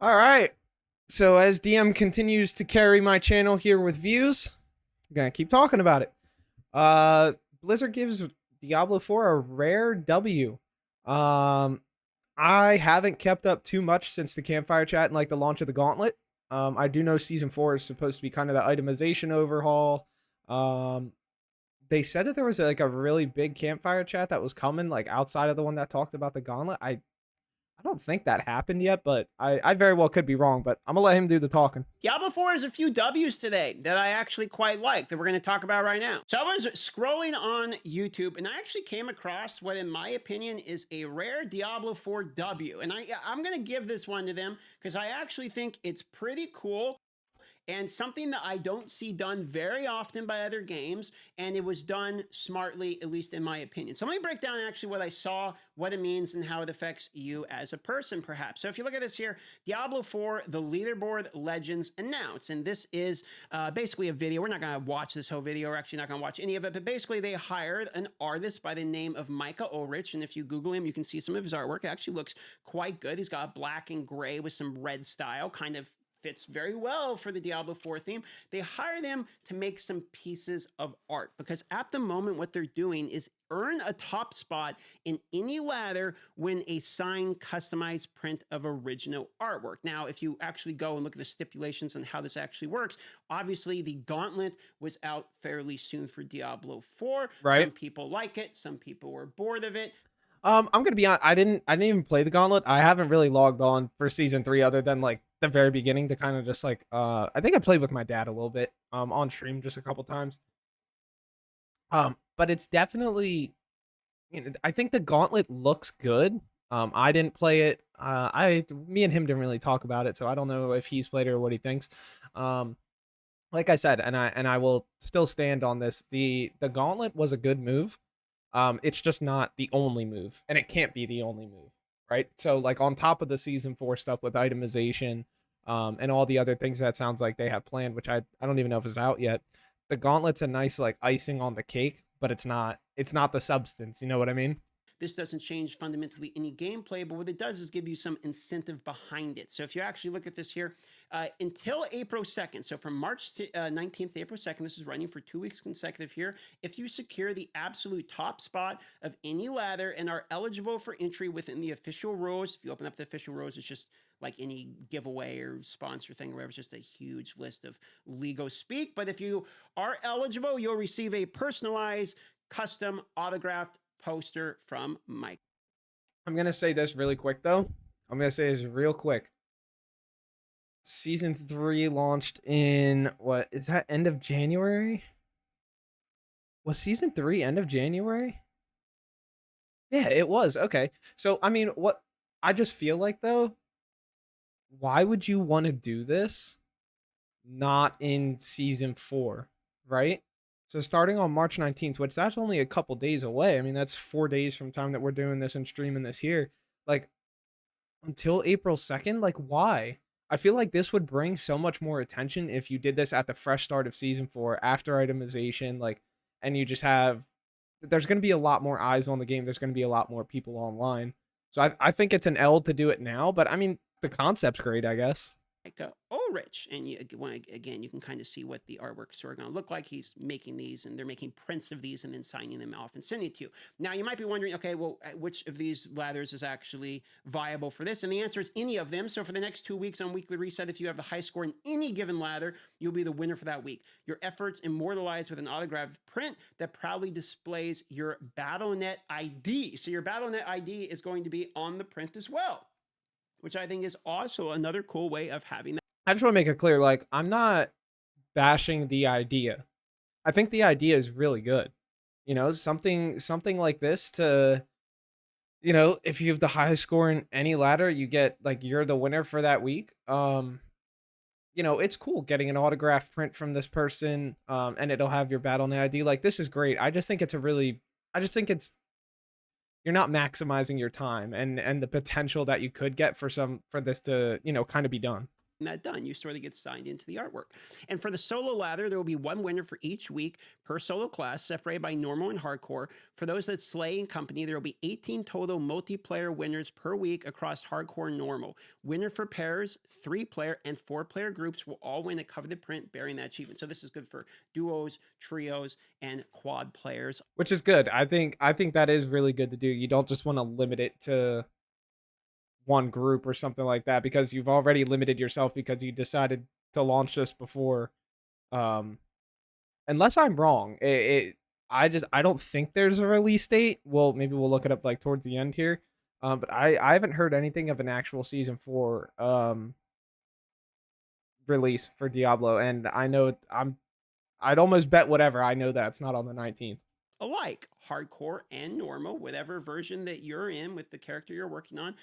All right. So as DM continues to carry my channel here with views, I'm gonna keep talking about it. Uh, Blizzard gives Diablo 4 a rare W. Um, I haven't kept up too much since the campfire chat and like the launch of the gauntlet. I do know season 4 is supposed to be kind of the itemization overhaul. Um, they said that there was like a really big campfire chat that was coming, like outside of the one that talked about the gauntlet. I don't think that happened yet, but I very well could be wrong. But I'm gonna let him do the talking. Diablo 4 has a few W's today that I actually quite like that we're going to talk about right now. So I was scrolling on YouTube and I actually came across what, in my opinion, is a rare Diablo 4 W. And I'm going to give this one to them because I actually think it's pretty cool and something that I don't see done very often by other games, and it was done smartly, at least in my opinion. So let me break down actually what I saw, what it means, and how it affects you as a person, perhaps. So if you look at this here, Diablo 4, the leaderboard legends announced, and this is basically a video. We're not going to watch this whole video. We're actually not going to watch any of it, but basically they hired an artist by the name of Micah Ulrich, and if you Google him, you can see some of his artwork. It actually looks quite good. He's got black and gray with some red style, kind of fits very well for the Diablo 4 theme. They hire them to make some pieces of art because at the moment what they're doing is earn a top spot in any ladder when a signed customized print of original artwork. Now, if you actually go and look at the stipulations and how this actually works, obviously the gauntlet was out fairly soon for Diablo 4. Right. Some people like it, some people were bored of it. I'm gonna be honest. I didn't even play the gauntlet. I haven't really logged on for season 3 other than like the very beginning to kind of just like I think I played with my dad a little bit on stream just a couple times. But it's definitely, I think the gauntlet looks good. I didn't play it. Me and him didn't really talk about it, so I don't know if he's played it or what he thinks. Um, like I said, and I will still stand on this. The gauntlet was a good move. It's just not the only move, and it can't be the only move, right? So like on top of the season 4 stuff with itemization, and all the other things that sounds like they have planned, which I don't even know if it's out yet. The gauntlet's a nice like icing on the cake, but it's not the substance. You know what I mean? This doesn't change fundamentally any gameplay, but what it does is give you some incentive behind it. So if you actually look at this here, until April 2nd, so from March 19th to April 2nd, this is running for 2 weeks consecutive here. If you secure the absolute top spot of any ladder and are eligible for entry within the official rules, if you open up the official rules, it's just like any giveaway or sponsor thing or whatever. It's just a huge list of legal speak. But if you are eligible, you'll receive a personalized, custom, autographed poster from Mike. I'm gonna say this really quick though. I'm gonna say this real quick. Season 3 launched in what is that? End of January? Was season 3 end of January? Yeah, it was. Okay. So I mean, what I just feel like though, why would you want to do this not in season 4, right? So starting on March 19th, which that's only a couple days away. I mean, that's 4 days from time that we're doing this and streaming this here. Like until April 2nd, like why? I feel like this would bring so much more attention if you did this at the fresh start of season 4 after itemization, like, and you just have there's going to be a lot more eyes on the game. There's going to be a lot more people online. So I think it's an L to do it now, but I mean, the concept's great, I guess. Ulrich. And again, you can kind of see what the artworks are going to look like. He's making these and they're making prints of these and then signing them off and sending it to you. Now, you might be wondering, okay, well, which of these ladders is actually viable for this? And the answer is any of them. So for the next 2 weeks on Weekly Reset, if you have the high score in any given ladder, you'll be the winner for that week. Your efforts immortalized with an autographed print that proudly displays your BattleNet ID. So your BattleNet ID is going to be on the print as well, which I think is also another cool way of having that. I just want to make it clear, like, I'm not bashing the idea. I think the idea is really good. Something like this to, if you have the highest score in any ladder, you get like you're the winner for that week. It's cool getting an autograph print from this person, and it'll have your BattleNet ID. Like, this is great. I just think it's you're not maximizing your time and the potential that you could get for this to kind of be done. that done. You sort of get signed into the artwork. And for the solo ladder, there will be one winner for each week per solo class, separated by normal and hardcore. For those that slay in company, there will be 18 total multiplayer winners per week across hardcore and normal. Winner for pairs, 3-player, and 4-player groups will all win a coveted print bearing that achievement. So this is good for duos, trios, and quad players. Which is good. I think that is really good to do. You don't just want to limit it to one group or something like that, because you've already limited yourself because you decided to launch this before. Unless I'm wrong, I don't think there's a release date. Well, maybe we'll look it up like towards the end here. But I haven't heard anything of an actual season 4 release for Diablo, and I know I'd almost bet whatever. I know that it's not on the 19th. Alike, hardcore and normal, whatever version that you're in with the character you're working on,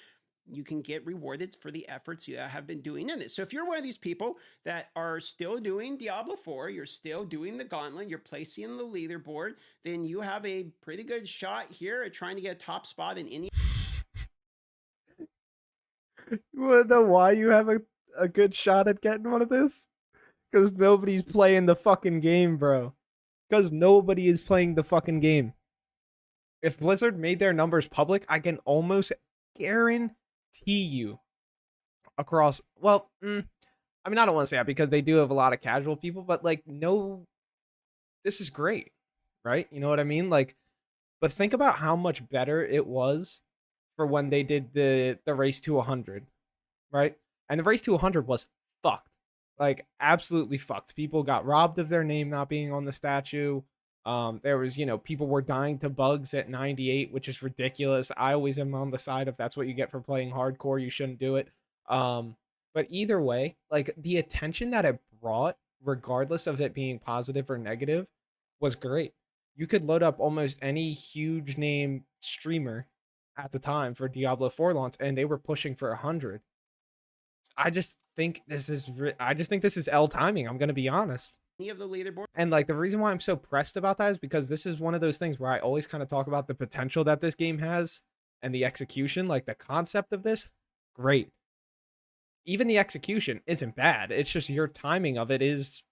you can get rewarded for the efforts you have been doing in this. So if you're one of these people that are still doing Diablo 4, you're still doing the gauntlet, you're placing in the leaderboard, then you have a pretty good shot here at trying to get a top spot in any. You wanna know why you have a good shot at getting one of this? Because nobody's playing the fucking game, bro. Because nobody is playing the fucking game. If Blizzard made their numbers public, I can almost guarantee you across, well, I mean, I don't want to say that because they do have a lot of casual people, but like, no, this is great, right? You know what I mean? Like, but think about how much better it was for when they did the race to 100, right? And the race to 100 was fucked, like absolutely fucked. People got robbed of their name not being on the statue. There was, people were dying to bugs at 98, which is ridiculous. I always am on the side of that's what you get for playing hardcore. You shouldn't do it. But either way, like the attention that it brought, regardless of it being positive or negative, was great. You could load up almost any huge name streamer at the time for Diablo 4 launch, and they were pushing for 100. I just think this is L timing. I'm gonna be honest. Of the leaderboard. And like the reason why I'm so pressed about that is because this is one of those things where I always kind of talk about the potential that this game has and the execution, like the concept of this, great. Even the execution isn't bad. It's just your timing of it is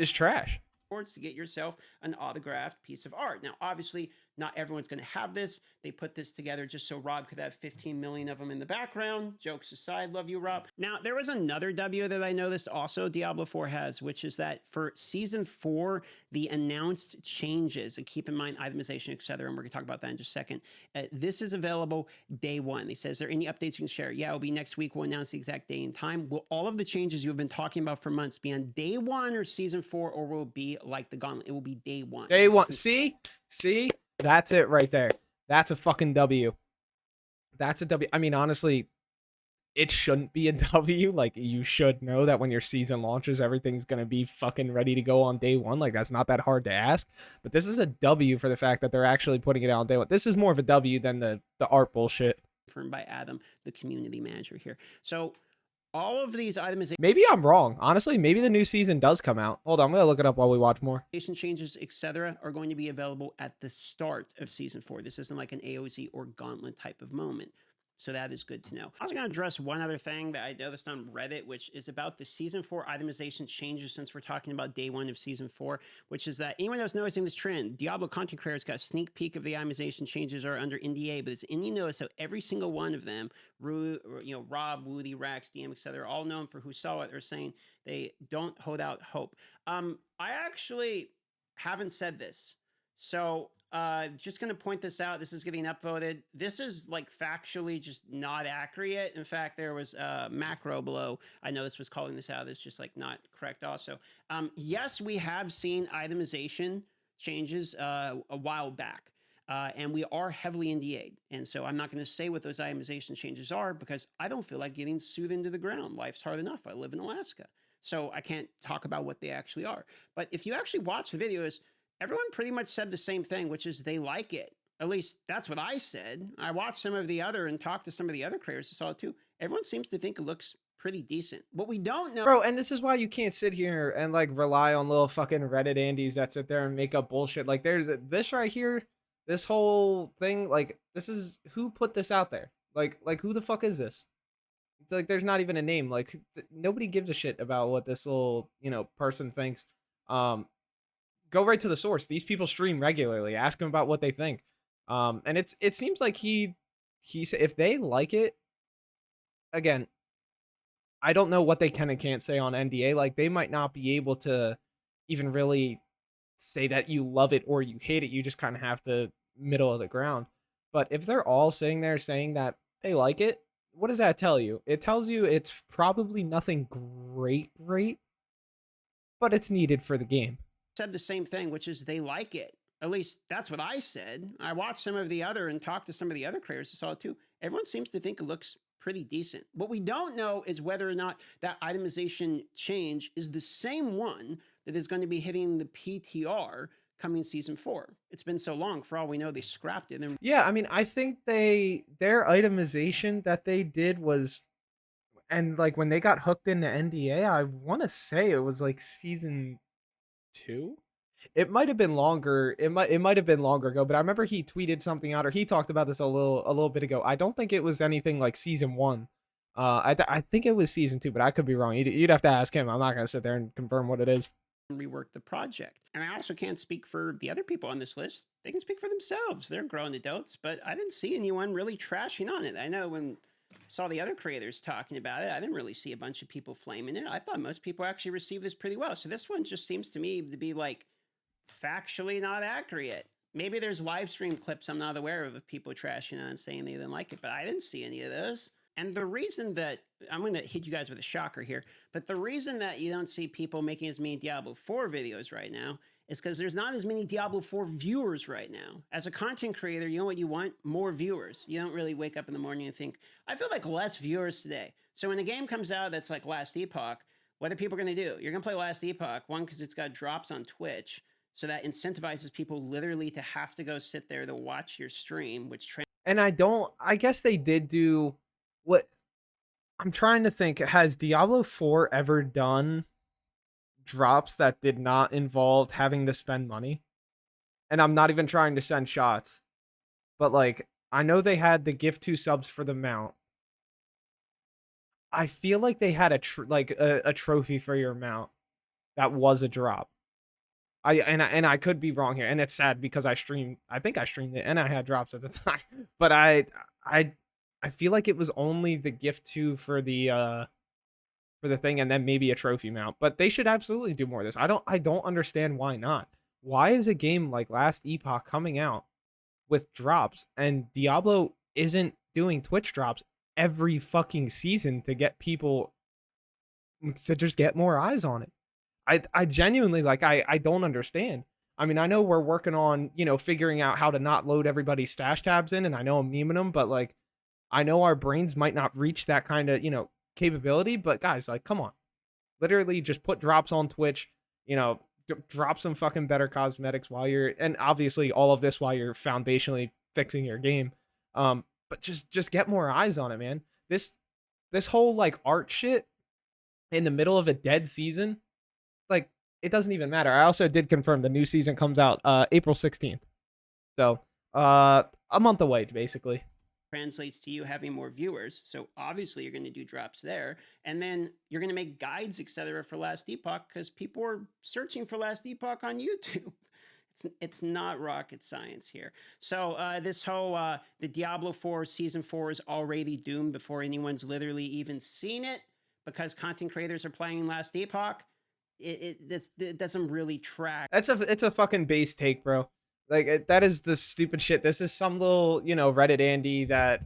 trash. To get yourself an autographed piece of art. Now, obviously, not everyone's going to have this. They put this together just so Rob could have 15 million of them in the background. Jokes aside, love you, Rob. Now, there was another W that I noticed also Diablo 4 has, which is that for Season 4, the announced changes, and keep in mind itemization, etc., and we're going to talk about that in just a second. This is available day one. They say, is there any updates you can share? Yeah, it'll be next week. We'll announce the exact day and time. Will all of the changes you've been talking about for months be on day one or Season 4, or will it be like the gauntlet? It will be day one. Day one. See? That's it right there. That's a fucking W. That's a W. I mean, honestly, it shouldn't be a W. Like, you should know that when your season launches, everything's going to be fucking ready to go on day one. Like, that's not that hard to ask. But this is a W for the fact that they're actually putting it out on day one. This is more of a W than the art bullshit. Confirmed by Adam, the community manager here. So all of these items, maybe I'm wrong. Honestly, maybe the new season does come out. Hold on, I'm gonna look it up while we watch more. Changes, etc., are going to be available at the start of Season 4. This isn't like an AOZ or Gauntlet type of moment. So that is good to know. I was going to address one other thing that I noticed on Reddit, which is about the Season 4 itemization changes, since we're talking about day one of Season 4, which is that anyone that's noticing this trend, Diablo content creators got a sneak peek of the itemization changes are under NDA, but it's any notice how every single one of them, Rob, Woody, Rax, DM, etc., all known for who saw it, are saying they don't hold out hope. I actually haven't said this. So just going to point this out. This is getting upvoted. This is like factually just not accurate. In fact, there was a macro below. I know this was calling this out. It's just like not correct also. Yes, we have seen itemization changes a while back. And we are heavily NDA'd. And so I'm not going to say what those itemization changes are because I don't feel like getting sued into the ground. Life's hard enough. I live in Alaska. So I can't talk about what they actually are. But if you actually watch the videos, everyone pretty much said the same thing, which is they like it. At least that's what I said. I watched some of the other and talked to some of the other creators who saw it too. Everyone seems to think it looks pretty decent. What we don't know, bro, and this is why you can't sit here and like rely on little fucking Reddit Andes that sit there and make up bullshit. Like there's this right here, this whole thing. Like this is who put this out there. Like who the fuck is this? It's like there's not even a name. Like nobody gives a shit about what this little, person thinks. Um, go right to the source. These people stream regularly. Ask them about what they think. And it seems like he's if they like it, again, I don't know what they can and can't say on NDA. Like they might not be able to even really say that you love it or you hate it. You just kind of have to middle of the ground. But if they're all sitting there saying that they like it, what does that tell you? It tells you it's probably nothing great, but it's needed for the game. Said the same thing, which is they like it. At least that's what I said. I watched some of the other and talked to some of the other creators who saw it too. Everyone seems to think it looks pretty decent. What we don't know is whether or not that itemization change is the same one that is going to be hitting the PTR coming season 4. It's been so long, for all we know, they scrapped it. And Yeah, I mean, I think their itemization that they did was, and like when they got hooked into NDA, I want to say it was like season 2. It might have been longer. It might have been longer ago, but I remember he tweeted something out or he talked about this a little bit ago. I don't think it was anything like season 1. I think it was season 2, but I could be wrong. You'd have to ask him. I'm not gonna sit there and confirm what it is. rework the project. And I also can't speak for the other people on this list. They can speak for themselves. They're grown adults, but I didn't see anyone really trashing on it. I know when I saw the other creators talking about it, I didn't really see a bunch of people flaming it. I thought most people actually received this pretty well. So this one just seems to me to be like factually not accurate. Maybe there's live stream clips I'm not aware of people trashing on and saying they didn't like it, but I didn't see any of those. And the reason that I'm going to hit you guys with a shocker here, but the reason that you don't see people making as many Diablo 4 videos right now is because there's not as many Diablo 4 viewers right now. As a content creator, you know what you want? More viewers. You don't really wake up in the morning and think, I feel like less viewers today. So when a game comes out that's like Last Epoch, what are people going to do? You're going to play Last Epoch, one, because it's got drops on Twitch, so that incentivizes people literally to have to go sit there to watch your stream, which And I guess they did do what I'm trying to think. Has Diablo 4 ever done drops that did not involve having to spend money? And I'm not even trying to send shots, but like I know they had the gift 2 subs for the mount. I feel like they had a trophy for your mount that was a drop. I could be wrong here, and it's sad because I think I streamed it and I had drops at the time, but I feel like it was only the gift 2 for the thing, and then maybe a trophy mount. But they should absolutely do more of this. I don't understand why not. Why is a game like Last Epoch coming out with drops and Diablo isn't doing Twitch drops every fucking season to get people to just get more eyes on it? I genuinely like I don't understand. I mean, I know we're working on, figuring out how to not load everybody's stash tabs in, and I know I'm memeing them, but like I know our brains might not reach that kind of, capability, but guys, like come on. Literally just put drops on Twitch, drop some fucking better cosmetics while you're, and obviously all of this while you're foundationally fixing your game. But just get more eyes on it, man. This whole like art shit in the middle of a dead season, like it doesn't even matter. I also did confirm the new season comes out April 16th. So, a month away basically. translates to you having more viewers. So obviously you're going to do drops there, and then you're going to make guides, etc., for Last Epoch because people are searching for Last Epoch on YouTube. It's not rocket science here. So this whole the Diablo 4 season 4 is already doomed before anyone's literally even seen it because content creators are playing Last Epoch. It doesn't really track. It's a fucking base take, bro. Like that is the stupid shit. This is some little, Reddit Andy that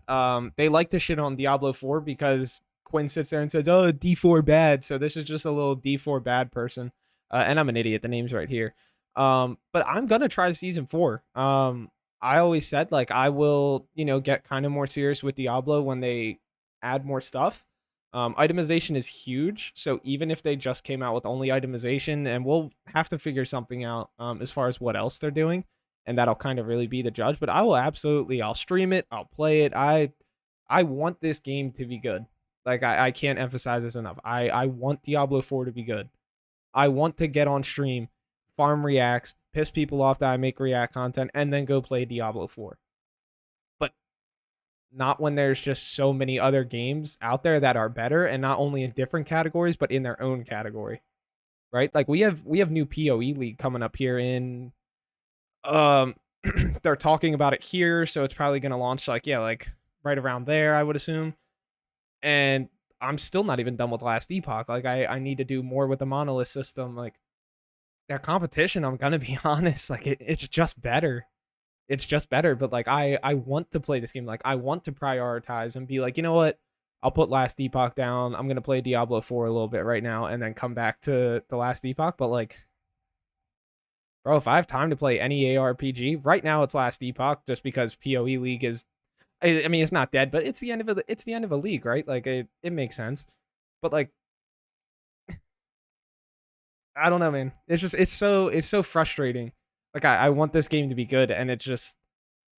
they like to shit on Diablo 4 because Quinn sits there and says, "Oh, D4 bad." So this is just a little D4 bad person. And I'm an idiot. The name's right here. But I'm gonna try season 4. I always said like I will, get kind of more serious with Diablo when they add more stuff. Itemization is huge, so even if they just came out with only itemization, and we'll have to figure something out as far as what else they're doing, and that'll kind of really be the judge. But I'll stream it, I'll play it. I want this game to be good. Like I can't emphasize this enough. I want Diablo 4 to be good. I want to get on stream, farm reacts, piss people off that I make react content, and then go play Diablo 4. But not when there's just so many other games out there that are better, and not only in different categories but in their own category, right? Like we have new PoE League coming up here in um they're talking about it here, so it's probably going to launch like like right around there, I would assume. And I'm still not even done with Last Epoch. Like I need to do more with the monolith system. Like that competition, I'm gonna be honest, like it's just better. It's just better. But like I want to play this game. Like I want to prioritize and be like, you know what? I'll put Last Epoch down. I'm gonna play Diablo 4 a little bit right now and then come back to the Last Epoch. But like, bro, if I have time to play any ARPG, right now it's Last Epoch just because PoE League is I mean it's not dead, but it's the end of it's the end of a league, right? Like it makes sense. But like I don't know, man. It's just it's so frustrating. Like I want this game to be good, and it just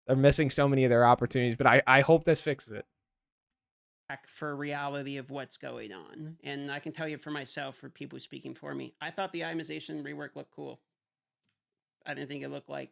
they're missing so many of their opportunities. But I hope this fixes it. For reality of what's going on. And I can tell you for myself, for people speaking for me, I thought the itemization rework looked cool. I didn't think it looked like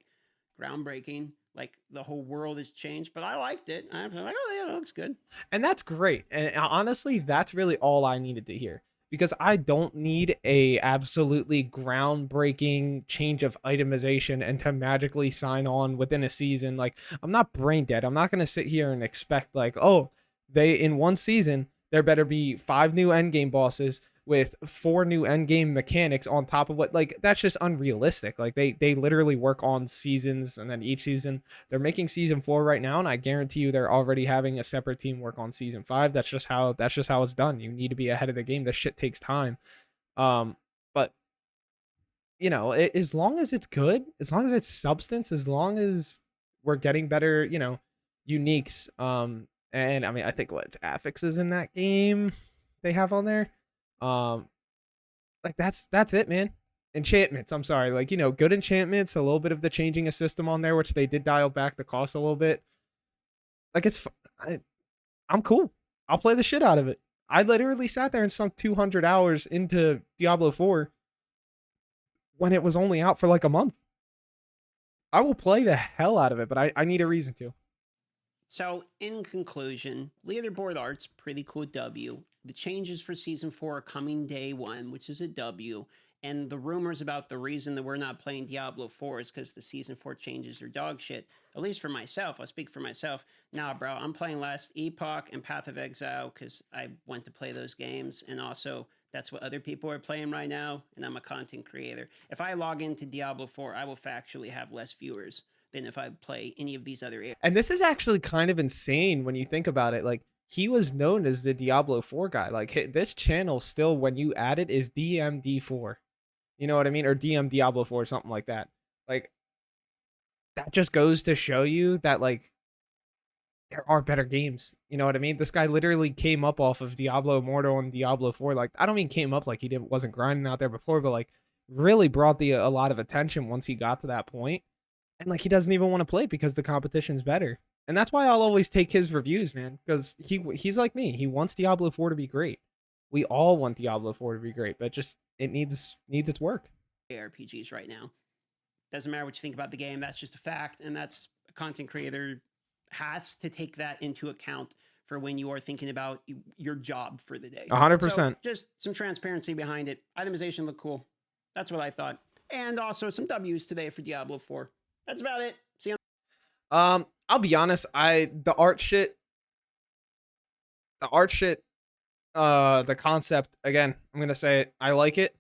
groundbreaking, like the whole world has changed, but I liked it. I'm like, oh yeah, that looks good. And that's great. And honestly, that's really all I needed to hear, because I don't need a absolutely groundbreaking change of itemization and to magically sign on within a season. Like I'm not brain dead. I'm not going to sit here and expect like, oh, they in one season there better be 5 new endgame bosses with 4 new endgame mechanics on top of what, like that's just unrealistic. Like they literally work on seasons, and then each season they're making season 4 right now, and I guarantee you they're already having a separate team work on season 5. That's just how it's done. You need to be ahead of the game. This shit takes time. But as long as it's good, as long as it's substance, as long as we're getting better, uniques. And I mean, I think what affixes in that game they have on there. Um, like that's it, man. Enchantments. I'm sorry, like good enchantments. A little bit of the changing a system on there, which they did dial back the cost a little bit. Like I'm cool. I'll play the shit out of it. I literally sat there and sunk 200 hours into Diablo 4 when it was only out for like a month. I will play the hell out of it, but I need a reason to. So, in conclusion, leaderboard art's pretty cool W. The changes for season 4 are coming day 1, which is a W. And the rumors about the reason that we're not playing Diablo 4 is because the season 4 changes are dog shit. At least for myself, I'll speak for myself. Nah, bro, I'm playing Last Epoch and Path of Exile because I went to play those games, and also that's what other people are playing right now, and I'm a content creator. If I log into Diablo 4, I will factually have less viewers than if I play any of these other. And this is actually kind of insane when you think about it. Like he was known as the Diablo 4 guy. Like this channel still, when you add it, is DMD4. You know what I mean? Or DM Diablo 4 or something like that. Like that just goes to show you that like there are better games. You know what I mean? This guy literally came up off of Diablo Immortal and Diablo 4. Like I don't mean came up like he wasn't grinding out there before, but like really brought a lot of attention once he got to that point. And like he doesn't even want to play because the competition's better. And that's why I'll always take his reviews, man, because he's like me. He wants Diablo 4 to be great. We all want Diablo 4 to be great, but just it needs its work. ARPGs right now. Doesn't matter what you think about the game. That's just a fact, and that's a content creator has to take that into account for when you are thinking about your job for the day. 100%. So just some transparency behind it. Itemization looked cool. That's what I thought. And also some W's today for Diablo 4. That's about it. See you. I'll be honest. The art shit, the concept. Again, I'm gonna say it. I like it.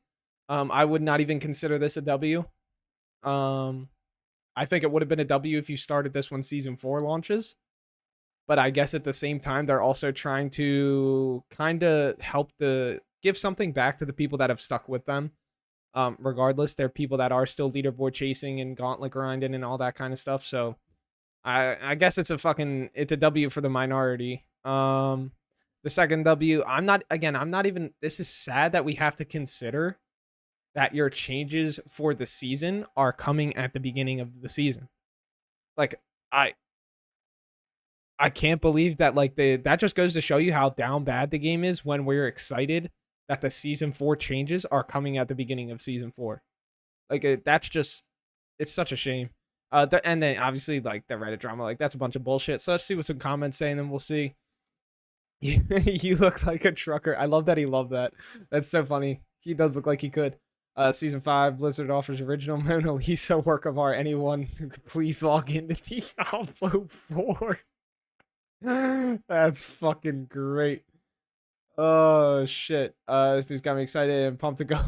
I would not even consider this a W. I think it would have been a W if you started this when season 4 launches. But I guess at the same time, they're also trying to kind of give something back to the people that have stuck with them. Regardless, there are people that are still leaderboard chasing and gauntlet grinding and all that kind of stuff. So I guess it's a W for the minority. The second W, I'm not even, this is sad that we have to consider that your changes for the season are coming at the beginning of the season. Like I can't believe that that just goes to show you how down bad the game is when we're excited that the season 4 changes are coming at the beginning of season 4. Like that's just, it's such a shame. And then obviously like the Reddit drama, like that's a bunch of bullshit. So let's see what some comments say, and then we'll see. You look like a trucker. I love that he loved that. That's so funny. He does look like he could. Season 5, Blizzard offers original Mona Lisa work of art. Anyone who could please log into Diablo 4. That's fucking great. Oh shit. This dude's got me excited and pumped to go.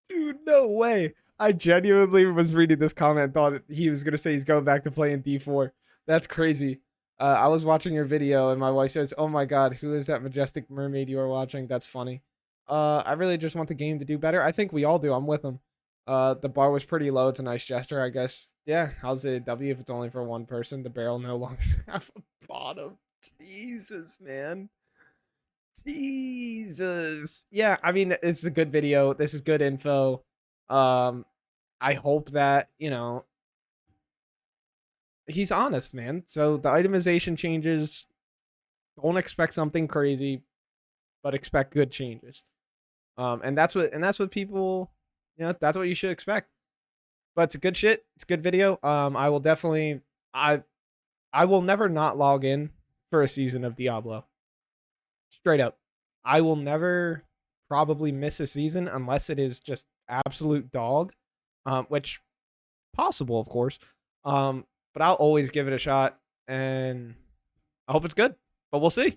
Dude, no way. I genuinely was reading this comment and thought he was gonna say he's going back to playing D4. That's crazy. I was watching your video and my wife says, "Oh my god, who is that majestic mermaid you are watching?" That's funny. I really just want the game to do better. I think we all do. I'm with him. The bar was pretty low. It's a nice gesture, I guess. Yeah, how's it W if it's only for one person? The barrel no longer have a bottom. Jesus, man. Jesus. Yeah, I mean, it's a good video. This is good info. I hope that, he's honest, man. So the itemization changes. Don't expect something crazy, but expect good changes. And that's what people, that's what you should expect. But it's a good shit. It's a good video. I will definitely I will never not log in for a season of Diablo. Straight up. I will never probably miss a season unless it is just absolute dog. Which possible, of course. But I'll always give it a shot, and I hope it's good. But we'll see.